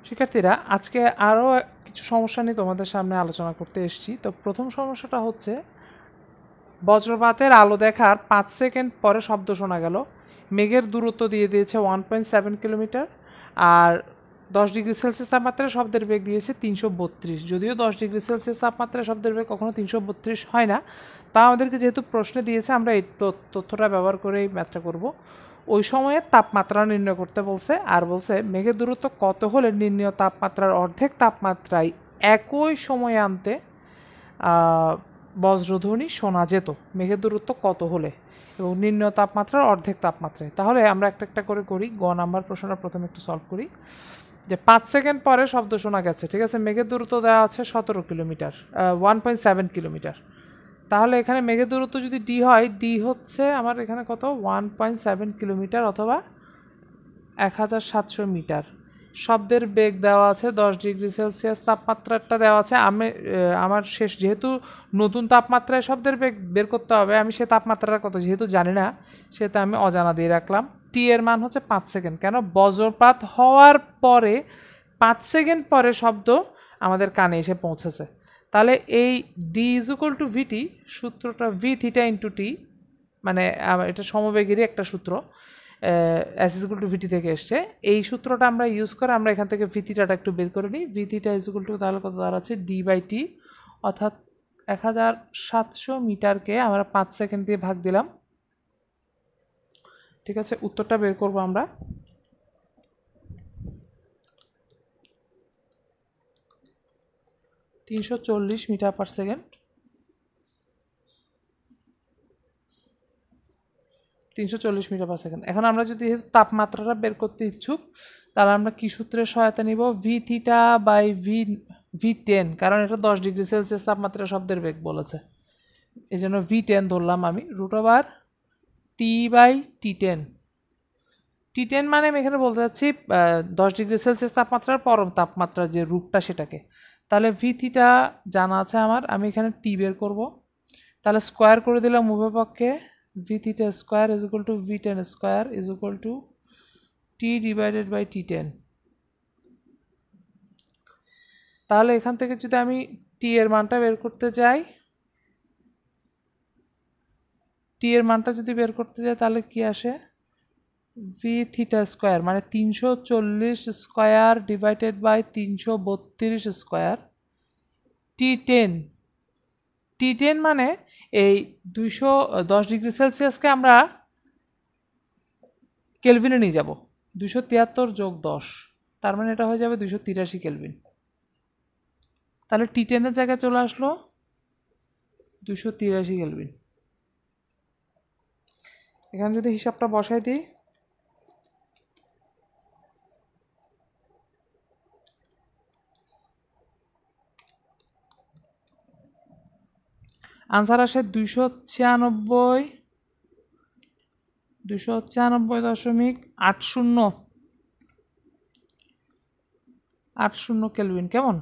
শিক্ষার্থীরা, আজকে আরও কিছু সমস্যা নিয়ে তোমাদের সামনে আলোচনা করতে এসেছি। তো প্রথম সমস্যাটা হচ্ছে বজ্রপাতের আলো দেখার 5 সেকেন্ড পরে শব্দ শোনা গেল। মেঘের দূরত্ব দিয়ে দিয়েছে 1.7 কিলোমিটার, আর 10 ডিগ্রি সেলসিয়াস তাপমাত্রায় শব্দের বেগ দিয়েছে 332। যদিও 10 ডিগ্রি সেলসিয়াস তাপমাত্রায় শব্দের বেগ কখনো 332 হয় না, তা আমাদেরকে যেহেতু প্রশ্নে দিয়েছে আমরা এই তথ্যটা ব্যবহার করেই ম্যাথটা করব। ওই সময়ের তাপমাত্রা নির্ণয় করতে বলছে, আর বলছে মেঘের দূরত্ব কত হলে নির্ণীয় তাপমাত্রার অর্ধেক তাপমাত্রায় একই সময়ে আনতে বজ্রধ্বনি শোনা যেত। মেঘের দূরত্ব কত হলে এবং নির্ণীয় তাপমাত্রার অর্ধেক তাপমাত্রায়। তাহলে আমরা একটা একটা করে করি। গ নাম্বার প্রশ্নটা প্রথমে একটু সলভ করি। যে 5 সেকেন্ড পরে শব্দ শোনা গেছে, ঠিক আছে, মেঘের দূরত্ব দেওয়া আছে 17 কিলোমিটার, 1.7 কিলোমিটার। তাহলে এখানে মেঘের দূরত্ব যদি ডি হয়, ডি হচ্ছে আমার এখানে কত, 1.7 কিলোমিটার অথবা 1700 মিটার। শব্দের বেগ দেওয়া আছে 10 ডিগ্রি সেলসিয়াস, তাপমাত্রাটা দেওয়া আছে। আমার শেষ, যেহেতু নতুন তাপমাত্রায় শব্দের বেগ বের করতে হবে, আমি সে তাপমাত্রাটা কত যেহেতু জানি না, সেটা আমি অজানা দিয়ে রাখলাম। টি এর মান হচ্ছে 5 সেকেন্ড। কেন? বজ্রপাত হওয়ার পরে 5 সেকেন্ড পরে শব্দ আমাদের কানে এসে পৌঁছেছে। তাহলে এই ডি ইজ ইকুয়াল টু ভিটি সূত্রটা, ভি থিটা ইন্টু টি, মানে এটা সমবেগেরই একটা সূত্র, এস ইজ ইকুয়াল টু ভিটি থেকে এসছে। এই সূত্রটা আমরা ইউজ করে আমরা এখান থেকে ভি থিটাটা একটু বের করে নিই। V theta is equal two তাহলে কত দাঁড়াচ্ছে, ডি বাই টি, অর্থাৎ 1700 মিটারকে আমরা 5 সেকেন্ড দিয়ে ভাগ দিলাম। ঠিক আছে, উত্তরটা বের করব আমরা। $340 metre per second. 340 metre per second. এখন আমরা যদি তাপমাত্রাটা বের করতে ইচ্ছুক, তাহলে আমরা কি সূত্রের সহায়তা নিব? ভি থিটা বাই ভি10, কারণ এটা 10 ডিগ্রি সেলসিয়াস তাপমাত্রা শব্দের বেগ বলেছে, এই জন্য ভি10 ধরলাম আমি। রুট ওভার টি বাই টি10। টি10 মানে আমি এখানে বলতে চাচ্ছি 10 ডিগ্রি সেলসিয়াস তাপমাত্রার পরম তাপমাত্রার যে রূপটা সেটাকে। তাহলে ভি থিটা জানা আছে আমার, আমি এখানে টি বের করব। তাহলে স্কোয়ার করে দিলাম উভয় পক্ষে। V theta square is equal to ভি10 square is equal to T divided by টি10। তাহলে এখান থেকে যদি আমি টি এর মানটা বের করতে যাই, টি এর মানটা যদি বের করতে যাই তাহলে কি আসে, ভি থিটা স্কোয়ার মানে 340 স্কোয়ার ডিভাইডেড বাই 332 স্কোয়ার। টি10, টি10 মানে এই 210 ডিগ্রি সেলসিয়াসকে আমরা কেলভিনে নিয়ে যাব। 273 যোগ 10, তার মানে এটা হয়ে যাবে 283 কেলভিন। তাহলে টি10 এর জায়গায় চলে আসলো 283 কেলভিন। এখানে যদি হিসাবটা বসাই দিই, আনসার আসে 296.80 কেলভিন। কেমন?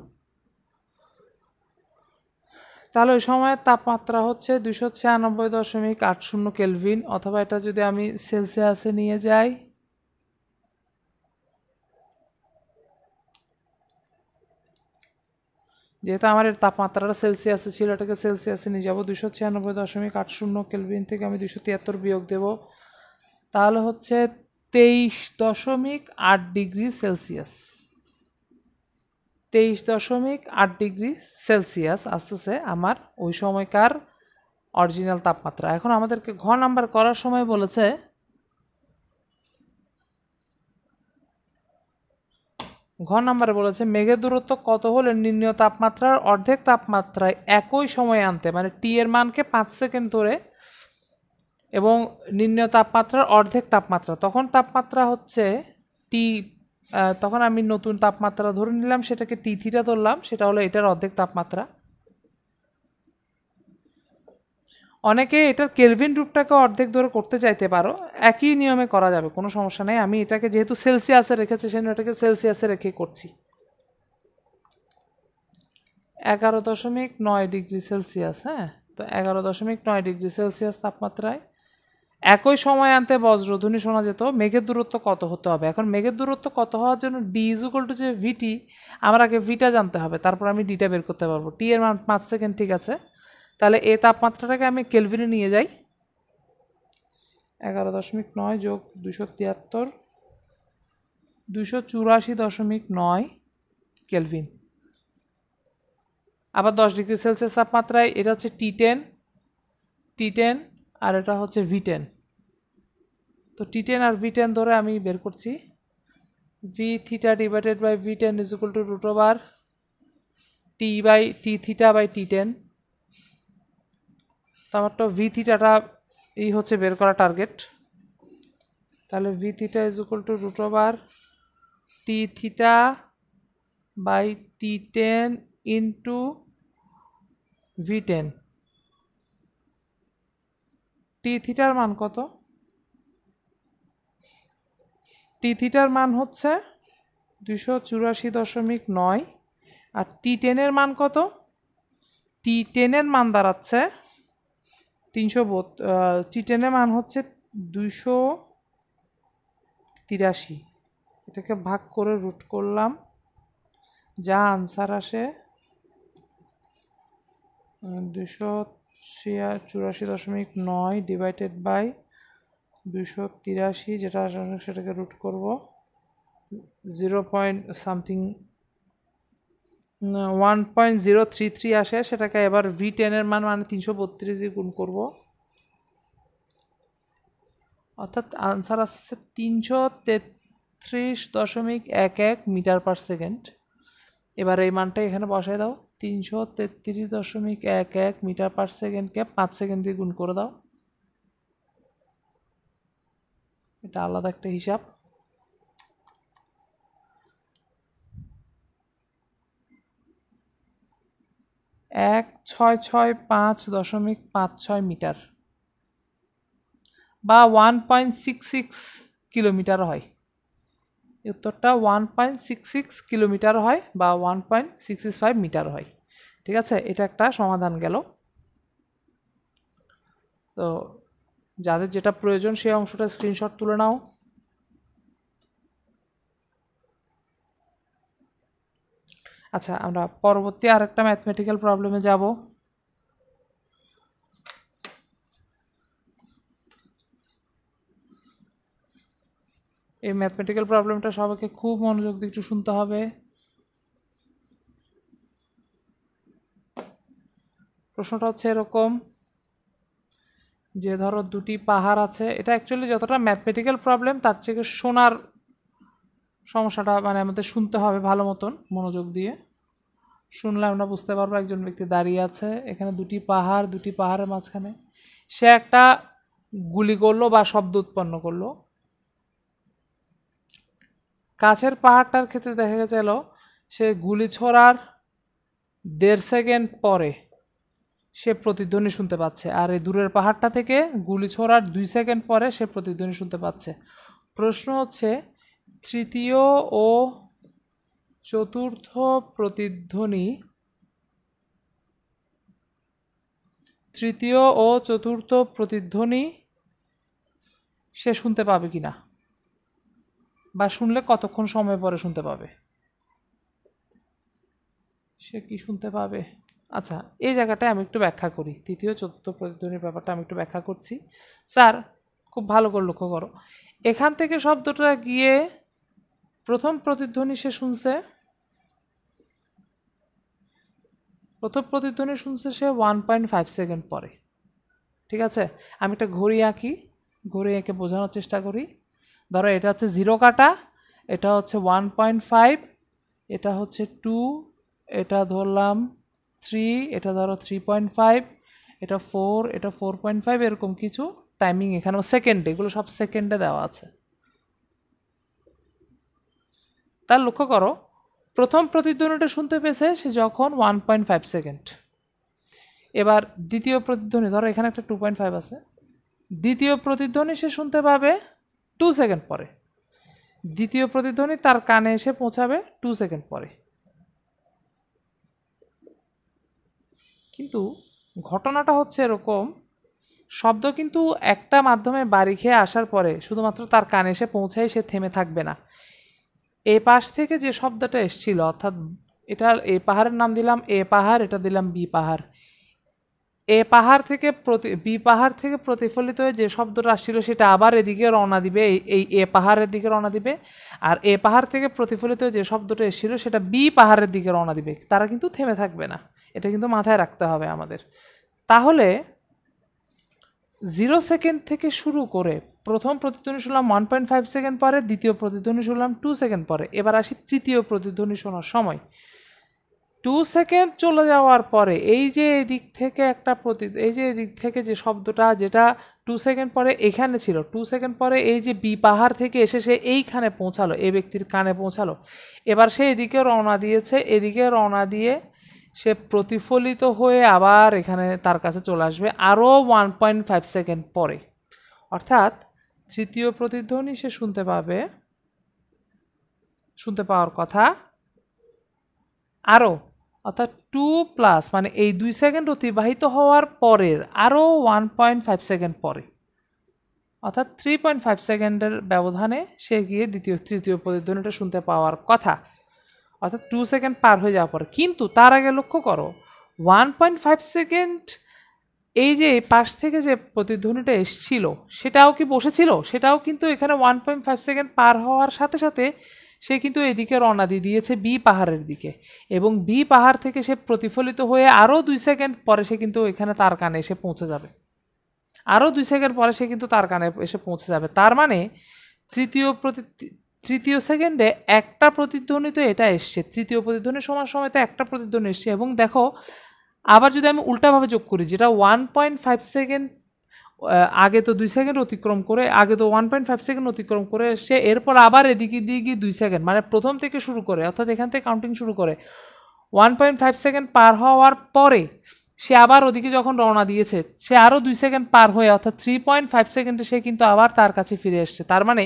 তাহলে ওই সময়ের তাপমাত্রা হচ্ছে 296.80 কেলভিন, অথবা এটা যদি আমি সেলসিয়াসে নিয়ে যাই, যেহেতু আমার এর তাপমাত্রাটা সেলসিয়াসে ছিল, এটাকে সেলসিয়াসে নিয়ে যাবো। 296.80 কেলভিন থেকে আমি 273 বিয়োগ দেব, তাহলে হচ্ছে 23.8 ডিগ্রি সেলসিয়াস। 23.8 ডিগ্রি সেলসিয়াস আসতেছে আমার ওই সময়কার অরিজিনাল তাপমাত্রা। এখন আমাদেরকে ঘ নাম্বার করার সময় বলেছে মেঘের দূরত্ব কত হলে নির্ণীয় তাপমাত্রার অর্ধেক তাপমাত্রায় একই সময়ে আনতে, মানে টি এর মানকে 5 সেকেন্ড ধরে এবং নির্ণীয় তাপমাত্রার অর্ধেক তাপমাত্রা, তখন তাপমাত্রা হচ্ছে টি, তখন আমি নতুন তাপমাত্রা ধরে নিলাম, সেটাকে টি থিটা ধরলাম, সেটা হলো এটার অর্ধেক তাপমাত্রা। অনেকে এটার কেলভিন রূপটাকে অর্ধেক ধরে করতে চাইতে পারো, একই নিয়মে করা যাবে, কোনো সমস্যা নেই। আমি এটাকে যেহেতু সেলসিয়াসে রেখেছি সেজন্য এটাকে সেলসিয়াসে রেখে করছি। 11.9 ডিগ্রি সেলসিয়াস। হ্যাঁ, তো 11.9 ডিগ্রি সেলসিয়াস তাপমাত্রায় একই সময়ান্তে বজ্রধ্বনি শোনা যেত, মেঘের দূরত্ব কত হতে হবে? এখন মেঘের দূরত্ব কত হওয়ার জন্য ডি ইজ ইকুয়াল টু যে ভিটি, আমার আগে ভিটা জানতে হবে, তারপর আমি ডিটা বের করতে পারবো। টি এর মান 5 সেকেন্ড, ঠিক আছে। তাহলে এই তাপমাত্রাটাকে আমি কেলভিনে নিয়ে যাই। 11.9 যোগ 273, 284.9 কেলভিন। আবার 10 ডিগ্রি সেলসিয়াস তাপমাত্রায় এটা হচ্ছে টি10, আর এটা হচ্ছে ভি10। তো টি10 আর ভি10 ধরে আমি বের করছি। ভি থিটা ডিভাইডেড বাই ভি10 is equal to root over T theta by টি10। তো আমার তো ভি থিটাটা এই হচ্ছে বের করা টার্গেট। তাহলে V theta is equal to root over T theta by টি10 ইন্টু ভি10। টি থিটার মান কত? টি থিটার মান হচ্ছে 284.9, আর টি10 এর মান কত? টি10 এর মান দাঁড়াচ্ছে 300, টি10 এর মান হচ্ছে 283। এটাকে ভাগ করে রুট করলাম, যা আনসার আসে 284.9 ডিভাইডেড বাই 283, যেটা আসলে সেটাকে রুট করব 1.033 আসে। সেটাকে এবার ভি10 এর মান মানে 332 দিয়ে গুণ করব, অর্থাৎ আনসার আসছে 333.11 মিটার পার সেকেন্ড। এবার এই মানটা এখানে বসায় দাও, 333.11 মিটার পার সেকেন্ডকে 5 সেকেন্ড দিয়ে গুণ করে দাও। এটা আলাদা একটা হিসাব। এক 665.56 মিটার বা 1.66 কিলোমিটার হয়। উত্তরটা 1.66 কিলোমিটার হয় বা 1.665 মিটার হয়। ঠিক আছে, এটা একটা সমাধান গেল। তো যাদের যেটা প্রয়োজন সেই অংশটা স্ক্রিনশট তুলে নাও। আচ্ছা, আমরা পরবর্তী আরেকটা ম্যাথমেটিক্যাল প্রবলেমে যাব। এই ম্যাথমেটিক্যাল প্রবলেমটা সবাইকে খুব মনোযোগ দিয়ে একটু শুনতে হবে। প্রশ্নটা হচ্ছে এরকম যে ধরো দুটি পাহাড় আছে। এটা অ্যাকচুয়ালি যতটা ম্যাথমেটিক্যাল প্রবলেম তার থেকে শোনার সমস্যাটা, মানে আমাদের শুনতে হবে ভালো মতন মনোযোগ দিয়ে। শুনলে আমরা বুঝতে পারবো একজন ব্যক্তি দাঁড়িয়ে আছে, এখানে দুটি পাহাড়ের মাঝখানে সে একটা গুলি করলো বা শব্দ উৎপন্ন করলো। কাছের পাহাড়টার ক্ষেত্রে দেখা গেল সে গুলি ছোড়ার 1.5 সেকেন্ড পরে সে প্রতিধ্বনি শুনতে পাচ্ছে, আর এই দূরের পাহাড়টা থেকে গুলি ছোড়ার 2 সেকেন্ড পরে সে প্রতিধ্বনি শুনতে পাচ্ছে। প্রশ্ন হচ্ছে তৃতীয় ও চতুর্থ প্রতিধ্বনি সে শুনতে পাবে কিনা, বা শুনলে কতক্ষণ সময় পরে শুনতে পাবে, সে কি শুনতে পাবে। আচ্ছা, এই জায়গাটায় আমি একটু ব্যাখ্যা করি, তৃতীয় চতুর্থ প্রতিধ্বনির ব্যাপারটা আমি একটু ব্যাখ্যা করছি। স্যার খুব ভালো করে লক্ষ্য করো, এখান থেকে শব্দটা গিয়ে প্রথম প্রতিধ্বনি সে শুনছে, সে 1.5 সেকেন্ড পরে। ঠিক আছে, আমি একটা ঘড়ি আঁকি, ঘড়ি এঁকে বোঝানোর চেষ্টা করি। ধরো এটা হচ্ছে 0 কাটা, এটা হচ্ছে 1.5, এটা হচ্ছে 2, এটা ধরলাম 3, এটা ধরো 3.5, এটা 4, এটা 4.5, এরকম কিছু টাইমিং এখানে সেকেন্ডে, এগুলো সব সেকেন্ডে দেওয়া আছে। তার লক্ষ্য করো প্রথম প্রতিধ্বনিটা শুনতে পেয়েছে সে যখন 1.5 সেকেন্ড। এবার দ্বিতীয় প্রতিধ্বনি, ধরো এখানে একটা 2.5 আছে, দ্বিতীয় প্রতিধ্বনি সে শুনতে পাবে 2 সেকেন্ড পরে। দ্বিতীয় প্রতিধ্বনি তার কানে এসে পৌঁছাবে 2 সেকেন্ড পরে। কিন্তু ঘটনাটা হচ্ছে এরকম শব্দ কিন্তু একটা মাধ্যমে বাড়ি খেয়ে আসার পরে শুধুমাত্র তার কানে এসে পৌঁছায়, সে থেমে থাকবে না। এ পাশ থেকে যে শব্দটা এসেছিল, অর্থাৎ এটার এ পাহাড়ের নাম দিলাম এ পাহাড়, এটা দিলাম বি পাহাড়। এ পাহাড় থেকে বি পাহাড় থেকে প্রতিফলিত হয়ে যে শব্দটা আসছিল সেটা আবার এদিকে রওনা দিবে, এই এ পাহাড়ের দিকে রওনা দিবে। আর এ পাহাড় থেকে প্রতিফলিত হয়ে যে শব্দটা এসেছিল সেটা বি পাহাড়ের দিকে রওনা দিবে। তারা কিন্তু থেমে থাকবে না, এটা কিন্তু মাথায় রাখতে হবে আমাদের। তাহলে 0 সেকেন্ড থেকে শুরু করে প্রথম প্রতিধ্বনি শুনলাম 1.5 সেকেন্ড পরে, দ্বিতীয় প্রতিধ্বনি শুনলাম 2 সেকেন্ড পরে। এবার আসি তৃতীয় প্রতিধ্বনি শোনার সময়। 2 সেকেন্ড চলে যাওয়ার পরে এই যে এদিক থেকে এই যে এদিক থেকে যে শব্দটা, যেটা 2 সেকেন্ড পরে এখানে ছিল, 2 সেকেন্ড পরে এই যে বি পাহাড় থেকে এসে সে এইখানে পৌঁছালো, এই ব্যক্তির কানে পৌঁছালো। এবার সে এদিকে রওনা দিয়েছে, এদিকে রওনা দিয়ে সে প্রতিফলিত হয়ে আবার এখানে তার কাছে চলে আসবে আরও 1.5 সেকেন্ড পরে। অর্থাৎ তৃতীয় প্রতিধ্বনি সে শুনতে পাওয়ার কথা আরও, অর্থাৎ 2+ মানে এই 2 সেকেন্ড অতিবাহিত হওয়ার পরের আরও 1.5 সেকেন্ড পরে, অর্থাৎ 3.5 সেকেন্ডের ব্যবধানে সে গিয়ে তৃতীয় প্রতিধ্বনিটা শুনতে পাওয়ার কথা। অর্থাৎ 2 সেকেন্ড পার হয়ে যাওয়ার পরে। কিন্তু তার আগে লক্ষ্য করো 1.5 সেকেন্ড এই যে পাশ থেকে যে প্রতিধ্বনিটা এসছিল সেটাও কি বসেছিল? সেটাও কিন্তু এখানে 1.5 সেকেন্ড পার হওয়ার সাথে সাথে সে কিন্তু এদিকে রওনা দিয়ে দিয়েছে বি পাহাড়ের দিকে, এবং বি পাহাড় থেকে সে প্রতিফলিত হয়ে আরও 2 সেকেন্ড পরে সে কিন্তু এখানে তার কানে এসে পৌঁছে যাবে। আরও 2 সেকেন্ড পরে সে কিন্তু তার কানে এসে পৌঁছে যাবে। তার মানে তৃতীয় সেকেন্ডে একটা প্রতিধ্বনি তো এটা এসছে, তৃতীয় প্রতিধ্বনির সময় তো একটা প্রতিধ্বনি এসছে। এবং দেখো আবার যদি আমি উল্টাভাবে যোগ করি, যেটা 1.5 সেকেন্ড আগে তো 2 সেকেন্ড অতিক্রম করে, আগে তো 1.5 সেকেন্ড অতিক্রম করে এসছে, এরপর আবার এদিকে দিয়ে গিয়ে 2 সেকেন্ড, মানে প্রথম থেকে শুরু করে, অর্থাৎ এখান থেকে কাউন্টিং শুরু করে 1.5 সেকেন্ড পার হওয়ার পরে সে আবার ওদিকে যখন রওনা দিয়েছে, সে আরও 2 সেকেন্ড পার হয়ে, অর্থাৎ 3.5 সেকেন্ডে সে কিন্তু আবার তার কাছে ফিরে এসছে। তার মানে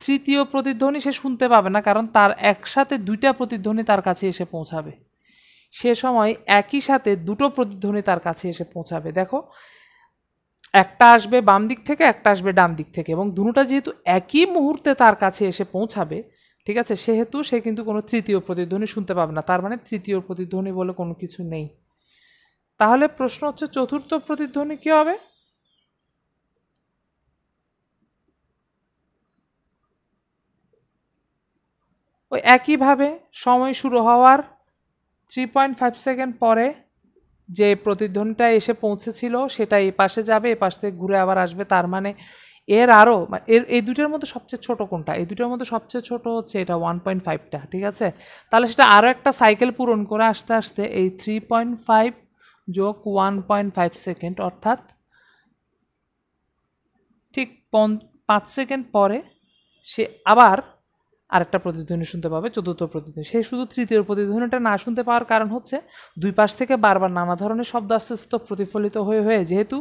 তৃতীয় প্রতিধ্বনি সে শুনতে পাবে না, কারণ তার একসাথে 2টা প্রতিধ্বনি তার কাছে এসে পৌঁছাবে। সে সময় একই সাথে 2টো প্রতিধ্বনি তার কাছে এসে পৌঁছাবে। দেখো একটা আসবে বাম দিক থেকে, একটা আসবে ডান দিক থেকে, এবং দুটোটা যেহেতু একই মুহূর্তে তার কাছে এসে পৌঁছাবে, ঠিক আছে, সেহেতু সে কিন্তু কোনো তৃতীয় প্রতিধ্বনি শুনতে পাবে না। তার মানে তৃতীয় প্রতিধ্বনি বলে কোনো কিছু নেই। তাহলে প্রশ্ন হচ্ছে চতুর্থ প্রতিধ্বনি কি হবে? ওই একইভাবে সময় শুরু হওয়ার 3.5 সেকেন্ড পরে যে প্রতিধ্বনিটা এসে পৌঁছেছিল সেটা এই পাশে যাবে, এ পাশ থেকে ঘুরে আবার আসবে। তার মানে এর আরও এই দুটোর মধ্যে সবচেয়ে ছোট কোনটা? এই দুটোর মধ্যে সবচেয়ে ছোট হচ্ছে এটা 1.5টা, ঠিক আছে। তাহলে সেটা আরও একটা সাইকেল পূরণ করে আসতে আসতে এই 3.5 যোগ 1.5 সেকেন্ড, অর্থাৎ ঠিক 5 সেকেন্ড পরে সে আবার আরেকটা প্রতিধ্বনি শুনতে পাবে, চতুর্থ প্রতিধ্বনি। সে শুধু তৃতীয় প্রতিধ্বনিটা না শুনতে পাওয়ার কারণ হচ্ছে দুই পাশ থেকে বারবার নানা ধরনের শব্দ আস্তে আস্তে প্রতিফলিত হয়ে হয়ে, যেহেতু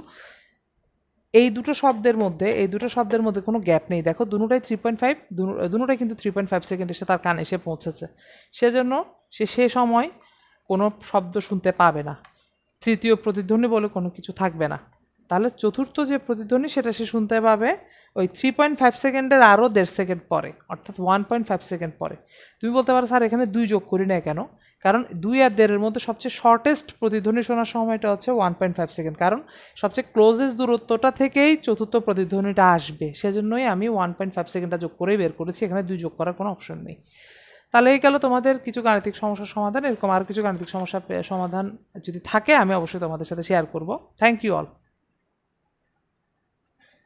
এই দুটো শব্দের মধ্যে কোনো গ্যাপ নেই। দেখো দুটোটাই 3.5, দুটোটাই কিন্তু 3.5 সেকেন্ড এসে তার কানে এসে পৌঁছেছে। সেজন্য সে সময় কোনো শব্দ শুনতে পাবে না, তৃতীয় প্রতিধ্বনি বলে কোনো কিছু থাকবে না। তাহলে চতুর্থ যে প্রতিধ্বনি সেটা সে শুনতে পাবে ওই 3.5 সেকেন্ডের আরও 1.5 সেকেন্ড পরে, অর্থাৎ 1.5 সেকেন্ড পরে। তুমি বলতে পারো স্যার এখানে 2 যোগ করি না কেন? কারণ 2 আর 1.5-এর মধ্যে সবচেয়ে শর্টেস্ট প্রতিধ্বনি শোনার সময়টা হচ্ছে 1.5 সেকেন্ড, কারণ সবচেয়ে ক্লোজেস্ট দূরত্বটা থেকেই চতুর্থ প্রতিধ্বনিটা আসবে। সেজন্যই আমি 1.5 সেকেন্ডটা যোগ করেই বের করেছি, এখানে 2 যোগ করার কোনো অপশন নেই। তাহলে এই গেল তোমাদের কিছু গাণিতিক সমস্যার সমাধান। এরকম আর কিছু গাণিতিক সমস্যার সমাধান যদি থাকে আমি অবশ্যই তোমাদের সাথে শেয়ার করব। Thank you all.